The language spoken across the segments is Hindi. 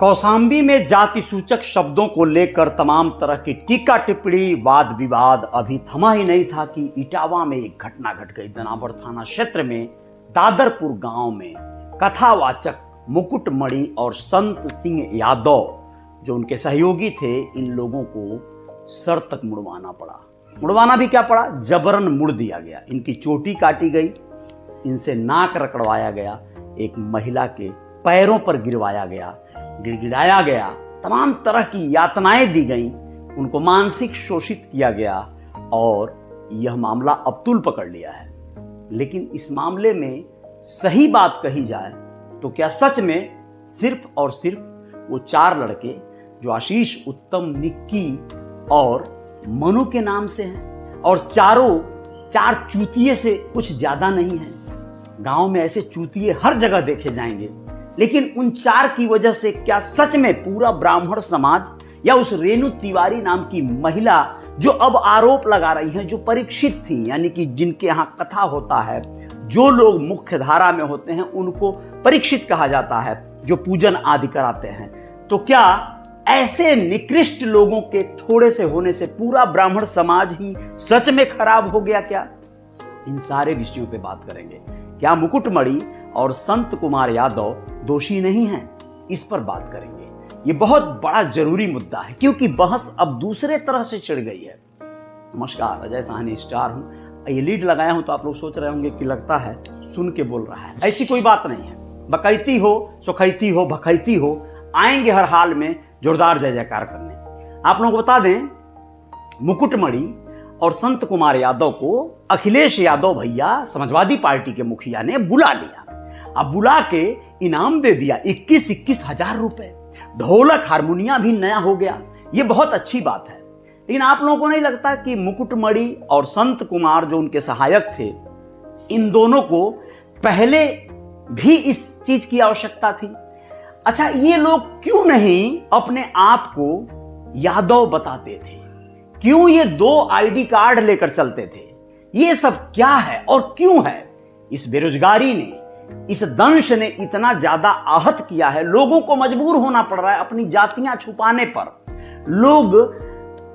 कौशाम्बी में जाति सूचक शब्दों को लेकर तमाम तरह की टीका टिप्पणी वाद विवाद अभी थमा ही नहीं था कि इटावा में एक घटना घट गई। दनावर थाना क्षेत्र में दादरपुर गांव में कथावाचक मुकुटमणि और संत सिंह यादव जो उनके सहयोगी थे, इन लोगों को सर तक मुड़वाना पड़ा। मुड़वाना भी क्या पड़ा, जबरन मुड़ दिया गया। इनकी चोटी काटी गई, इनसे नाक रकड़वाया गया, एक महिला के पैरों पर गिरवाया गया, गिड़गिड़ाया गया, तमाम तरह की यातनाएं दी गईं, उनको मानसिक शोषित किया गया और यह मामला अब तूल पकड़ लिया है। लेकिन इस मामले में सही बात कही जाए तो क्या सच में सिर्फ और सिर्फ वो 4 लड़के जो आशीष, उत्तम, निक्की और मनु के नाम से हैं और चारों 4 चूतिये से कुछ ज्यादा नहीं है। गांव में ऐसे चूतिये हर जगह देखे जाएंगे, लेकिन उन 4 की वजह से क्या सच में पूरा ब्राह्मण समाज या उस रेणु तिवारी नाम की महिला जो अब आरोप लगा रही है, जो परीक्षित थी, यानी कि जिनके यहाँ कथा होता है, जो लोग मुख्य धारा में होते हैं उनको परीक्षित कहा जाता है, जो पूजन आदि कराते हैं, तो क्या ऐसे निकृष्ट लोगों के थोड़े से होने से पूरा ब्राह्मण समाज ही सच में खराब हो गया क्या? इन सारे विषयों पे बात करेंगे। क्या मुकुटमणि और संत कुमार यादव दोषी नहीं हैं? इस पर बात करेंगे। ये बहुत बड़ा जरूरी मुद्दा है क्योंकि बहस अब दूसरे तरह से छिड़ गई है। नमस्कार, अजय साहनी स्टार हूं। ये लीड लगाया हूं तो आप लोग सोच रहे होंगे कि लगता है सुन के बोल रहा है। ऐसी कोई बात नहीं है। बकैती हो, सुखैती हो, भखैती हो, आएंगे हर हाल में जोरदार जय जयकार करने। आप लोगों को बता दें, मुकुटमणि और संत कुमार यादव को अखिलेश यादव भैया समाजवादी पार्टी के मुखिया ने बुला लिया। अब बुला के इनाम दे दिया 21-21 हजार रुपए। ढोलक हारमोनिया भी नया हो गया। ये बहुत अच्छी बात है। लेकिन आप लोगों को नहीं लगता कि मुकुटमणि और संत कुमार जो उनके सहायक थे, इन दोनों को पहले भी इस चीज की आवश्यकता थी? अच्छा, ये लोग क्यों नहीं अपने आप को यादव बताते थे? क्यों ये 2 आईडी कार्ड लेकर चलते थे? ये सब क्या है और क्यों है? इस बेरोजगारी ने, इस दंश ने इतना ज्यादा आहत किया है, लोगों को मजबूर होना पड़ रहा है अपनी जातियां छुपाने पर। लोग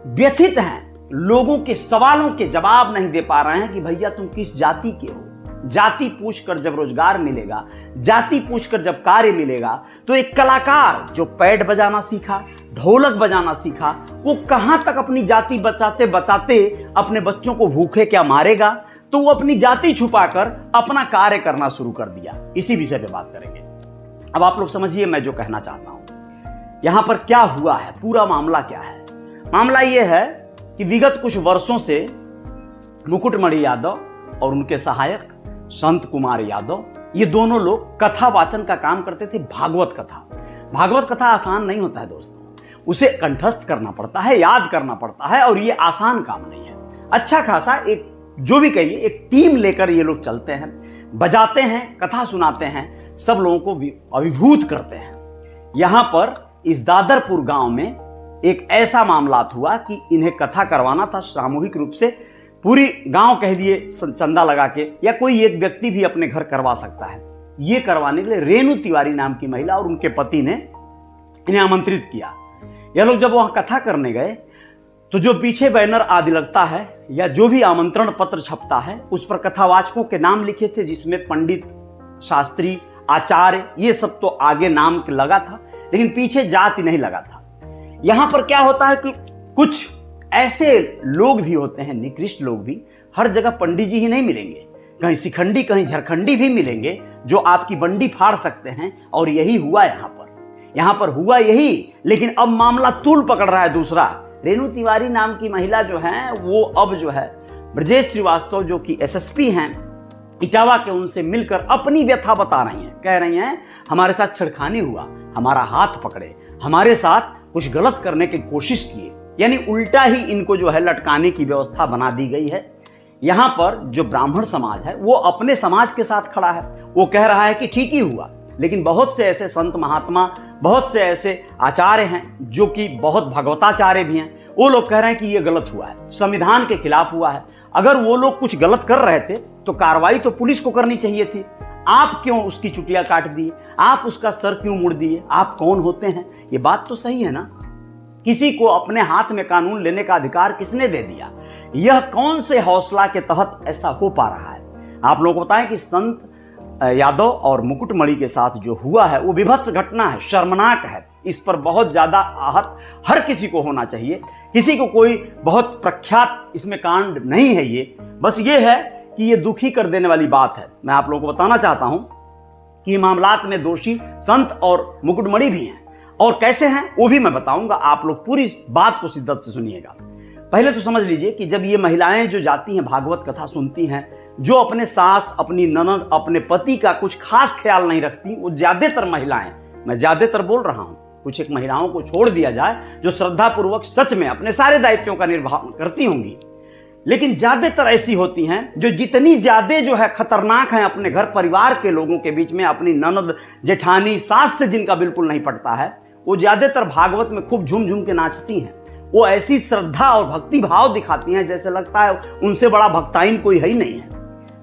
व्यथित हैं, लोगों के सवालों के जवाब नहीं दे पा रहे हैं कि भैया तुम किस जाति के हो। जाति पूछकर जब रोजगार मिलेगा, जाति पूछकर जब कार्य मिलेगा, तो एक कलाकार जो पैड बजाना सीखा, ढोलक बजाना सीखा, वो कहां तक अपनी जाति बचाते बचाते अपने बच्चों को भूखे क्या मारेगा? तो वो अपनी जाति छुपाकर अपना कार्य करना शुरू कर दिया। इसी विषय पे बात करेंगे। अब आप लोग समझिए मैं जो कहना चाहता हूं। यहां पर क्या हुआ है, पूरा मामला क्या है? मामला यह है कि विगत कुछ वर्षों से मुकुटमणि यादव और उनके सहायक संत कुमार यादव, ये दोनों लोग कथा वाचन का काम करते थे। भागवत कथा। भागवत कथा आसान नहीं होता है दोस्तों, उसे कंठस्थ करना पड़ता है, याद करना पड़ता है, और ये आसान काम नहीं है। अच्छा खासा एक, जो भी कहिए, एक टीम लेकर ये लोग चलते हैं, बजाते हैं, कथा सुनाते हैं, सब लोगों को अभिभूत करते हैं। यहां पर इस दादरपुर गांव में एक ऐसा मामला हुआ कि इन्हें कथा करवाना था सामूहिक रूप से। पूरी गांव कह दिए चंदा लगा के, या कोई एक व्यक्ति भी अपने घर करवा सकता है। ये करवाने के लिए रेणु तिवारी नाम की महिला और उनके पति ने इन्हें आमंत्रित किया। यह लोग जब वहां कथा करने गए तो जो पीछे बैनर आदि लगता है या जो भी आमंत्रण पत्र छपता है, उस पर कथावाचकों के नाम लिखे थे, जिसमें पंडित, शास्त्री, आचार्य, ये सब तो आगे नाम लगा था, लेकिन पीछे जाति नहीं लगा था। यहां पर क्या होता है कि कुछ ऐसे लोग भी होते हैं, निकृष्ट लोग भी। हर जगह पंडित जी ही नहीं मिलेंगे, कहीं शिखंडी, कहीं झारखंडी भी मिलेंगे जो आपकी बंडी फाड़ सकते हैं। और यही हुआ यहां पर हुआ यही। लेकिन अब मामला तूल पकड़ रहा है दूसरा। रेणु तिवारी नाम की महिला जो है, वो अब जो है ब्रजेश श्रीवास्तव जो कि एसएसपी हैं इटावा के, उनसे मिलकर अपनी व्यथा बता रही हैं। कह रही हैं हमारे साथ छेड़खानी हुआ, हमारा हाथ पकड़े, हमारे साथ कुछ गलत करने की कोशिश किए, यानी उल्टा ही इनको जो है लटकाने की व्यवस्था बना दी गई है। यहां पर जो ब्राह्मण समाज है वो अपने समाज के साथ खड़ा है। वो कह रहा है कि ठीक ही हुआ, लेकिन बहुत से ऐसे संत महात्मा, बहुत से ऐसे आचार्य हैं जो कि बहुत भगवताचार्य भी हैं, वो लोग कह रहे हैं कि ये गलत हुआ है, संविधान के खिलाफ हुआ है। अगर वो लोग कुछ गलत कर रहे थे तो कार्रवाई तो पुलिस को करनी चाहिए थी। आप क्यों उसकी चुटिया काट दिए, आप उसका सर क्यों मुड़ दिए, आप कौन होते हैं? ये बात तो सही है ना। किसी को अपने हाथ में कानून लेने का अधिकार किसने दे दिया? यह कौन से हौसला के तहत ऐसा हो पा रहा है? आप लोगों को बताएं कि संत यादव और मुकुटमणि के साथ जो हुआ है वो विभत्स घटना है, शर्मनाक है। इस पर बहुत ज्यादा आहत हर किसी को होना चाहिए। किसी को कोई बहुत प्रख्यात इसमें कांड नहीं है, ये बस ये है कि ये दुखी कर देने वाली बात है। मैं आप लोगों को बताना चाहता हूं कि मामलात में दोषी संत और मुकुटमणि भी हैं, और कैसे हैं वो भी मैं बताऊंगा। आप लोग पूरी बात को शिद्दत से सुनिएगा। पहले तो समझ लीजिए कि जब ये महिलाएं जो जाती हैं भागवत कथा सुनती हैं, जो अपने सास, अपनी ननद, अपने पति का कुछ खास ख्याल नहीं रखती, वो ज्यादातर महिलाएं, मैं ज्यादातर बोल रहा हूं, कुछ एक महिलाओं को छोड़ दिया जाए जो श्रद्धा पूर्वक सच में अपने सारे दायित्वों का निर्वाह करती होंगी, लेकिन ज्यादातर ऐसी होती हैं जो जितनी ज्यादा जो है खतरनाक हैं अपने घर परिवार के लोगों के बीच में, अपनी ननद, जेठानी, सास से जिनका बिल्कुल नहीं पटता है, वो ज्यादातर भागवत में खूब झूम झूम के नाचती हैं। वो ऐसी श्रद्धा और भक्ति भाव दिखाती हैं जैसे लगता है उनसे बड़ा भक्ताइन कोई है ही नहीं है।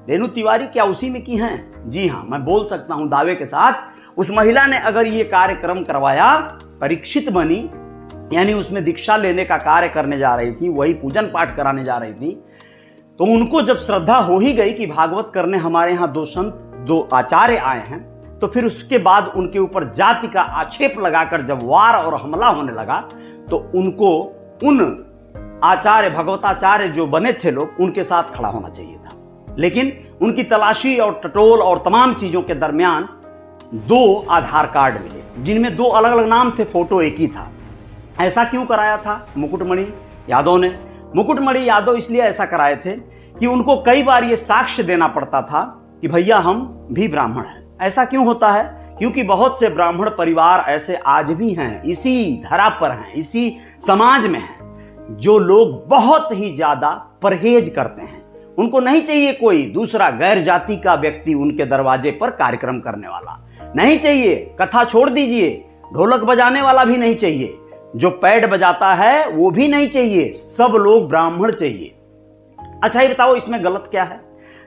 रेणु तिवारी क्या उसी में की हैं? जी हाँ, मैं बोल सकता हूं दावे के साथ, उस महिला ने अगर ये कार्यक्रम करवाया, परीक्षित बनी, यानी उसमें दीक्षा लेने का कार्य करने जा रही थी, वही पूजन पाठ कराने जा रही थी, तो उनको जब श्रद्धा हो ही गई कि भागवत करने हमारे यहाँ दो संत, दो आचार्य आए हैं, तो फिर उसके बाद उनके ऊपर जाति का आक्षेप लगाकर जब वार और हमला होने लगा, तो उनको उन आचार्य, भगवताचार्य जो बने थे लोग, उनके साथ खड़ा होना चाहिए था। लेकिन उनकी तलाशी और टटोल और तमाम चीजों के दरमियान 2 आधार कार्ड मिले, जिनमें 2 अलग अलग नाम थे, फोटो एक ही था। ऐसा क्यों कराया था मुकुटमणि यादव ने? मुकुटमणि यादव इसलिए ऐसा कराए थे कि उनको कई बार ये साक्ष्य देना पड़ता था कि भैया हम भी ब्राह्मण हैं। ऐसा क्यों होता है? क्योंकि बहुत से ब्राह्मण परिवार ऐसे आज भी हैं, इसी धरा पर हैं, इसी समाज में हैं, जो लोग बहुत ही ज्यादा परहेज करते हैं। उनको नहीं चाहिए कोई दूसरा गैर जाति का व्यक्ति उनके दरवाजे पर कार्यक्रम करने वाला, नहीं चाहिए। कथा छोड़ दीजिए, ढोलक बजाने वाला भी नहीं चाहिए, जो पैड बजाता है वो भी नहीं चाहिए, सब लोग ब्राह्मण चाहिए। अच्छा ये बताओ, इसमें गलत क्या है?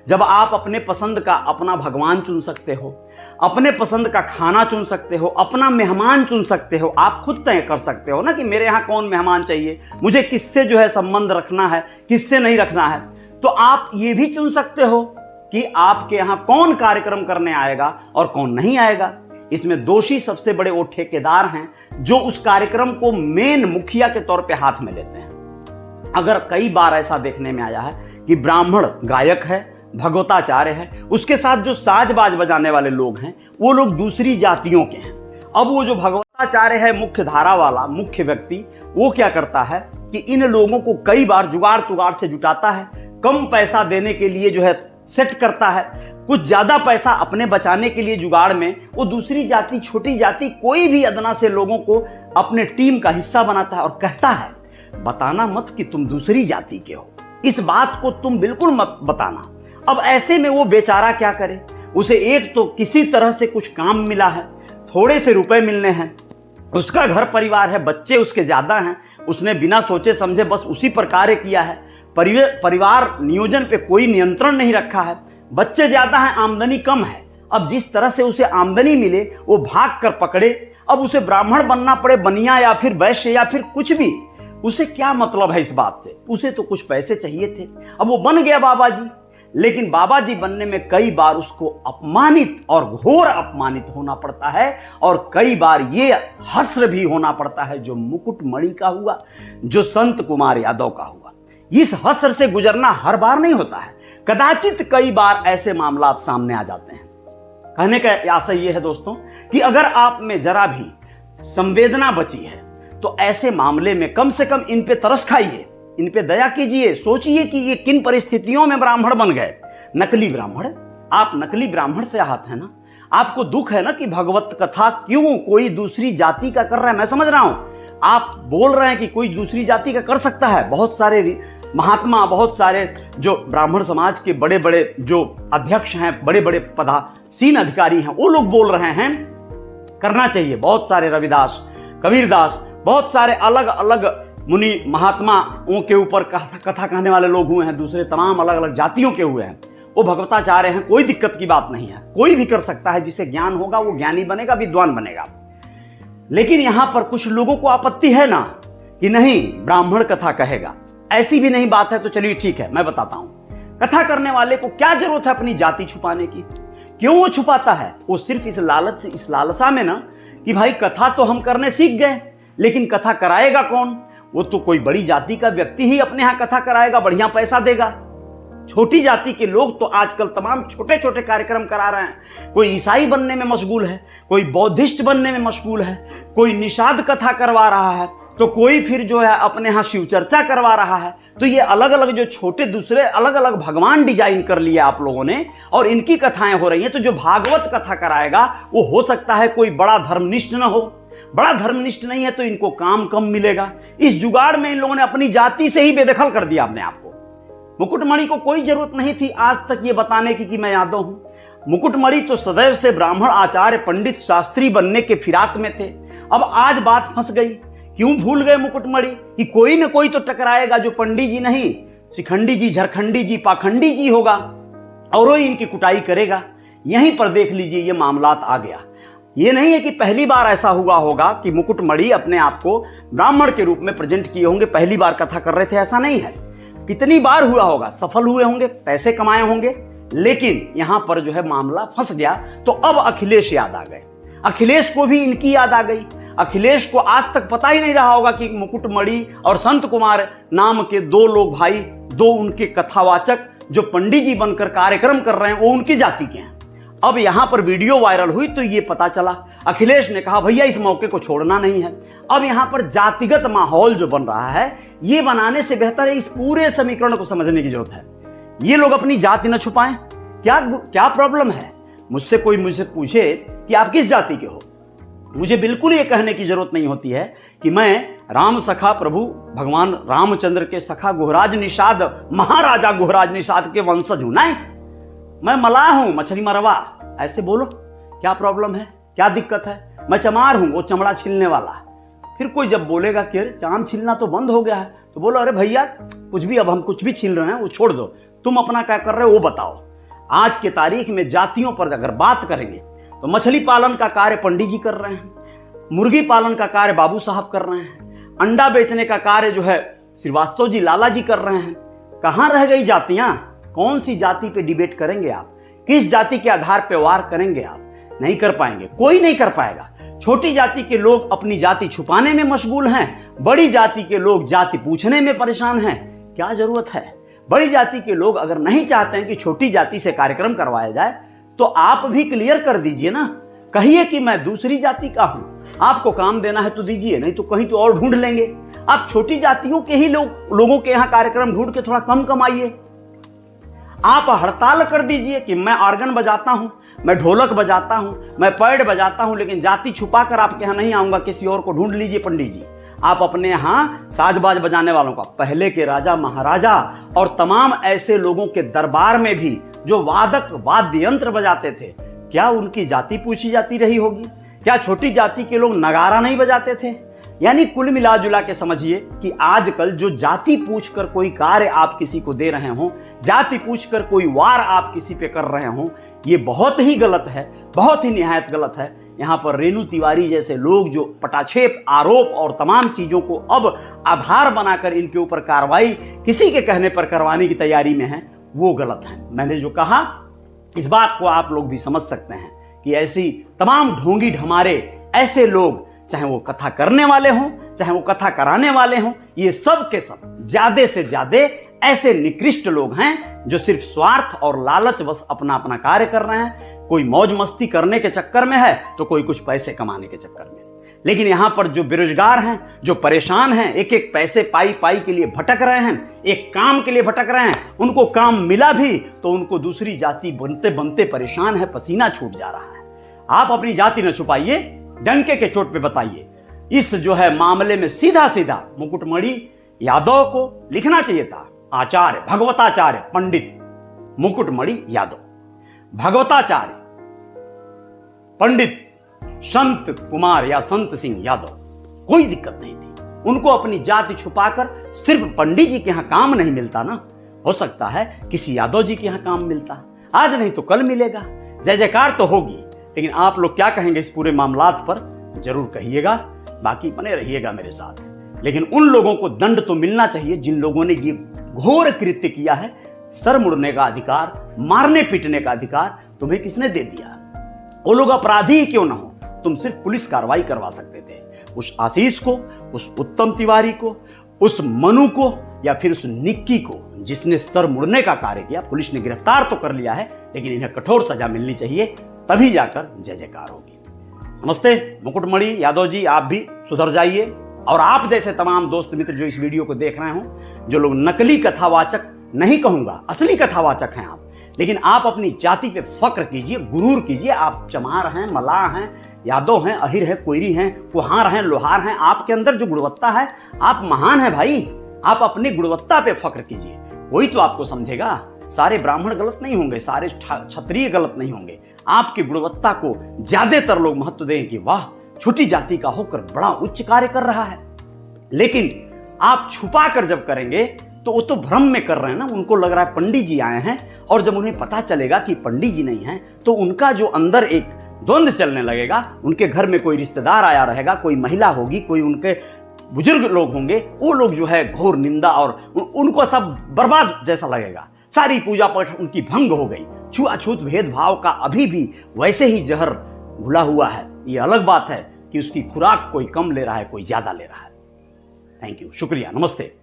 जब आप अपने पसंद का अपना भगवान चुन सकते हो, अपने पसंद का खाना चुन सकते हो, अपना मेहमान चुन सकते हो, आप खुद तय कर सकते हो ना कि मेरे यहाँ कौन मेहमान चाहिए, मुझे किससे जो है संबंध रखना है, किससे नहीं रखना है, तो आप ये भी चुन सकते हो कि आपके यहाँ कौन कार्यक्रम करने आएगा और कौन नहीं आएगा। इसमें दोषी सबसे बड़े वो ठेकेदार हैं जो उस कार्यक्रम को मेन मुखिया के तौर पे हाथ में लेते हैं। अगर कई बार ऐसा देखने में आया है कि ब्राह्मण गायक है, भगवताचार्य है, उसके साथ जो साज बाज बजाने वाले लोग हैं वो लोग दूसरी जातियों के हैं। अब वो जो भगवताचार्य है, मुख्य धारा वाला मुख्य व्यक्ति, वो क्या करता है कि इन लोगों को कई बार जुगाड़ तुगाड़ से जुटाता है, कम पैसा देने के लिए जो है सेट करता है, कुछ ज्यादा पैसा अपने बचाने के लिए जुगाड़ में वो दूसरी जाति, छोटी जाति, कोई भी अदना से लोगों को अपने टीम का हिस्सा बनाता है और कहता है बताना मत कि तुम दूसरी जाति के हो, इस बात को तुम बिल्कुल मत बताना। अब ऐसे में वो बेचारा क्या करे? उसे एक तो किसी तरह से कुछ काम मिला है, थोड़े से रुपए मिलने हैं, उसका घर परिवार है, बच्चे उसके ज्यादा हैं, उसने बिना सोचे समझे बस उसी पर कार्य किया है, परिवार नियोजन पे कोई नियंत्रण नहीं रखा है, बच्चे ज्यादा हैं, आमदनी कम है। अब जिस तरह से उसे आमदनी मिले वो भाग कर पकड़े, अब उसे ब्राह्मण बनना पड़े, बनिया या फिर वैश्य या फिर कुछ भी, उसे क्या मतलब है इस बात से? उसे तो कुछ पैसे चाहिए थे। अब वो बन गया बाबा जी, लेकिन बाबा जी बनने में कई बार उसको अपमानित और घोर अपमानित होना पड़ता है, और कई बार ये हस्र भी होना पड़ता है जो मुकुटमणि का हुआ, जो संत कुमार यादव का हुआ। इस हस्र से गुजरना हर बार नहीं होता है, कदाचित कई बार ऐसे मामला सामने आ जाते हैं। कहने का आशय यह है दोस्तों कि अगर आप में जरा भी संवेदना बची है तो ऐसे मामले में कम से कम इन पे तरस खाइए, इन पे दया कीजिए, सोचिए कि ये किन परिस्थितियों में ब्राह्मण बन गए, नकली ब्राह्मण। आप नकली ब्राह्मण से आहत है ना, आपको दुख है ना कि भगवत कथा क्यों कोई दूसरी जाति का कर रहा है। मैं समझ रहा हूं, आप बोल रहे हैं कि कोई दूसरी जाति का कर सकता है, बहुत सारे महात्मा, बहुत सारे जो ब्राह्मण समाज के बड़े बड़े जो अध्यक्ष हैं, बड़े बड़े पदासीन अधिकारी हैं, वो लोग बोल रहे हैं करना चाहिए। बहुत सारे रविदास, कबीरदास, बहुत सारे अलग अलग मुनि महात्माओं के ऊपर कथा कहने वाले लोग हुए हैं, दूसरे तमाम अलग अलग जातियों के हुए हैं, वो भगवताचार्य हैं, कोई दिक्कत की बात नहीं है, कोई भी कर सकता है, जिसे ज्ञान होगा वो ज्ञानी बनेगा, विद्वान बनेगा। लेकिन यहां पर कुछ लोगों को आपत्ति है ना कि नहीं ब्राह्मण कथा कहेगा, ऐसी भी नहीं बात है। तो चलिए ठीक है, मैं बताता हूं कथा करने वाले को क्या जरूरत है अपनी जाति छुपाने की। क्यों वो छुपाता है? वो सिर्फ इस लालच इस लालसा में ना कि भाई कथा तो हम करने सीख गए, लेकिन कथा कराएगा कौन? वो तो कोई बड़ी जाति का व्यक्ति ही अपने यहां कथा कराएगा, बढ़िया पैसा देगा। छोटी जाति के लोग तो आजकल तमाम छोटे छोटे कार्यक्रम करा रहे हैं। कोई ईसाई बनने में मशगूल है, कोई बौद्धिस्ट बनने में मशगूल है, कोई निषाद कथा करवा रहा है, तो कोई फिर जो है अपने यहाँ शिव चर्चा करवा रहा है। तो ये अलग अलग जो छोटे दूसरे अलग अलग भगवान डिजाइन कर लिया आप लोगों ने, और इनकी कथाएं हो रही हैं। तो जो भागवत कथा कराएगा वो हो सकता है कोई बड़ा धर्मनिष्ठ न हो। बड़ा धर्मनिष्ठ नहीं है तो इनको काम कम मिलेगा। इस जुगाड़ में इन लोगों ने अपनी जाति से ही बेदखल कर दिया अपने आप को। मुकुटमणि को कोई जरूरत नहीं थी आज तक ये बताने की कि मैं यादव हूं। मुकुटमणि तो सदैव से ब्राह्मण आचार्य पंडित शास्त्री बनने के फिराक में थे। अब आज बात फंस गई। क्यों भूल गए मुकुटमणि कि कोई न कोई तो टकराएगा जो पंडित जी नहीं, शिखंडी जी, झरखंडी जी, पाखंडी जी होगा, और वो इनकी कुटाई करेगा। यहीं पर देख लीजिए ये मामलात आ गया। ये नहीं है कि पहली बार ऐसा हुआ होगा कि मुकुटमणि अपने आप को ब्राह्मण के रूप में प्रेजेंट किए होंगे, पहली बार कथा कर रहे थे, ऐसा नहीं है। कितनी बार हुआ होगा, सफल हुए होंगे, पैसे कमाए होंगे, लेकिन यहां पर जो है मामला फंस गया। तो अब अखिलेश याद आ गए। अखिलेश को भी इनकी याद आ गई। अखिलेश को आज तक पता ही नहीं रहा होगा कि मुकुटमणि और संत कुमार नाम के दो लोग भाई, दो उनके कथावाचक जो पंडित जी बनकर कार्यक्रम कर रहे हैं, वो उनकी जाति के हैं। अब यहां पर वीडियो वायरल हुई तो ये पता चला। अखिलेश ने कहा भैया इस मौके को छोड़ना नहीं है। अब यहां पर जातिगत माहौल जो बन रहा है, ये बनाने से बेहतर है इस पूरे समीकरण को समझने की जरूरत है। ये लोग अपनी जाति न छुपाएं। क्या प्रॉब्लम है? मुझसे पूछे कि आप किस जाति के हो, मुझे बिल्कुल ये कहने की जरूरत नहीं होती है कि मैं राम सखा प्रभु भगवान रामचंद्र के सखा गुहराज निषाद, महाराजा गुहराज निषाद के वंशज हूं। नहीं, मैं मलाह हूं, मछली मरवा। ऐसे बोलो, क्या प्रॉब्लम है, क्या दिक्कत है? मैं चमार हूं, वो चमड़ा छीलने वाला। फिर कोई जब बोलेगा कि अरे चाम छीलना तो बंद हो गया है, तो बोलो अरे भैया कुछ भी, अब हम कुछ भी छील रहे हैं वो छोड़ दो, तुम अपना क्या कर रहे हो वो बताओ। आज के तारीख में जातियों पर अगर बात करेंगे तो मछली पालन का कार्य पंडित जी कर रहे हैं, मुर्गी पालन का कार्य बाबू साहब कर रहे हैं, अंडा बेचने का कार्य जो है श्रीवास्तव जी, लाला जी कर रहे हैं। कहां रह गई जातियां? कौन सी जाति पे डिबेट करेंगे आप? किस जाति के आधार पे वार करेंगे आप? नहीं कर पाएंगे, कोई नहीं कर पाएगा। छोटी जाति के लोग अपनी जाति छुपाने में मशगूल हैं, बड़ी जाति के लोग जाति पूछने में परेशान हैं। क्या जरूरत है? बड़ी जाति के लोग अगर नहीं चाहते हैं कि छोटी जाति से कार्यक्रम करवाया जाए तो आप भी क्लियर कर दीजिए ना, कहिए कि मैं दूसरी जाति का हूं, आपको काम देना है तो दीजिए, नहीं तो कहीं तो और ढूंढ लेंगे। आप छोटी जातियों के ही लोगों के यहां कार्यक्रम ढूंढ के थोड़ा कम कमाइए। आप हड़ताल कर दीजिए कि मैं ऑर्गन बजाता हूं, मैं ढोलक बजाता हूं, मैं पैड बजाता हूं, लेकिन जाति छुपाकर आपके यहां नहीं आऊंगा, किसी और को ढूंढ लीजिए पंडित जी। आप अपने यहां साजबाज बजाने वालों का, पहले के राजा महाराजा और तमाम ऐसे लोगों के दरबार में भी जो वादक वाद्य यंत्र बजाते थे, क्या उनकी जाति पूछी जाती रही होगी? क्या छोटी जाति के लोग नगारा नहीं बजाते थे? यानी कुल मिला जुला के समझिए कि आजकल जो जाति पूछकर कोई कार्य आप किसी को दे रहे हो, जाति पूछकर कोई वार आप किसी पे कर रहे हो, ये बहुत ही गलत है, बहुत ही निहायत गलत है। यहाँ पर रेणु तिवारी जैसे लोग जो पटाक्षेप, आरोप और तमाम चीजों को अब आधार बनाकर इनके ऊपर कार्रवाई किसी के कहने पर करवाने की तैयारी में है, वो गलत है। मैंने जो कहा इस बात को आप लोग भी समझ सकते हैं कि ऐसी तमाम ढोंगी ढमारे ऐसे लोग, चाहे वो कथा करने वाले हों, चाहे वो कथा कराने वाले हों, ये सब के सब ज्यादा से ज्यादा ऐसे निकृष्ट लोग हैं जो सिर्फ स्वार्थ और लालच बस अपना अपना कार्य कर रहे हैं। कोई मौज मस्ती करने के चक्कर में है तो कोई कुछ पैसे कमाने के चक्कर में। लेकिन यहां पर जो बेरोजगार हैं, जो परेशान हैं, एक एक पैसे पाई पाई के लिए भटक रहे हैं, एक काम के लिए भटक रहे हैं, उनको काम मिला भी तो उनको दूसरी जाति बनते बनते परेशान है, पसीना छूट जा रहा है। आप अपनी जाति न छुपाइए, डंके के चोट पे बताइए। इस जो है मामले में सीधा सीधा मुकुटमणि यादव को लिखना चाहिए था आचार्य, भगवताचार्य पंडित मुकुटमणि यादव, भगवताचार्य पंडित संत कुमार या संत सिंह यादव, कोई दिक्कत नहीं थी। उनको अपनी जाति छुपाकर सिर्फ पंडित जी के यहां काम नहीं मिलता ना, हो सकता है किसी यादव जी के यहाँ काम मिलता, आज नहीं तो कल मिलेगा। जय जयकार तो होगी, लेकिन आप लोग क्या कहेंगे इस पूरे मामलात पर जरूर कहिएगा। बाकी बने रहिएगा मेरे साथ। लेकिन उन लोगों को दंड तो मिलना चाहिए जिन लोगों ने ये घोर कृत्य किया है। सर मुड़ने का अधिकार, मारने पीटने का अधिकार तुम्हें किसने दे दिया? वो लोग अपराधी ही क्यों ना हो, तुम सिर्फ पुलिस कार्रवाई करवा सकते थे। उस आशीष को, उस उत्तम तिवारी को, उस मनु को या फिर उस निक्की को जिसने सर मुड़ने का कार्य किया, पुलिस ने गिरफ्तार तो कर लिया है, लेकिन इन्हें कठोर सजा मिलनी चाहिए, तभी जाकर जय जयकार होगी। नमस्ते मुकुटमणि यादव जी, आप भी सुधर जाइए। और आप जैसे तमाम दोस्त मित्र जो इस वीडियो को देख रहे हो, जो लोग नकली कथावाचक नहीं कहूंगा, असली कथावाचक हैं आप, लेकिन आप अपनी जाति पे फक्र कीजिए, गुरूर कीजिए। आप चमार हैं, मलाह हैं, यादव हैं, अहिर हैं, कोयरी हैं, कुहार हैं, लोहार हैं, आपके अंदर जो गुणवत्ता है, आप महान हैं भाई। आप अपनी गुणवत्ता पे फक्र कीजिए, कोई तो आपको समझेगा। सारे ब्राह्मण गलत नहीं होंगे, सारे क्षत्रिय गलत नहीं होंगे। आपकी गुणवत्ता को ज्यादातर लोग महत्व दें कि वाह, छोटी जाति का होकर बड़ा उच्च कार्य कर रहा है। लेकिन आप छुपा कर जब करेंगे तो वो तो भ्रम में कर रहे हैं ना, उनको लग रहा है पंडित जी आए हैं, और जब उन्हें पता चलेगा कि पंडित जी नहीं हैं तो उनका जो अंदर एक द्वंद्व चलने लगेगा। उनके घर में कोई रिश्तेदार आया रहेगा, कोई महिला होगी, कोई उनके बुजुर्ग लोग होंगे, वो लोग जो है घोर निंदा और उनको सब बर्बाद जैसा लगेगा। सारी पूजा पाठ उनकी भंग हो गई। छुआछूत भेदभाव का अभी भी वैसे ही जहर घुला हुआ है। ये अलग बात है कि उसकी खुराक कोई कम ले रहा है, कोई ज्यादा ले रहा है। थैंक यू, शुक्रिया, नमस्ते।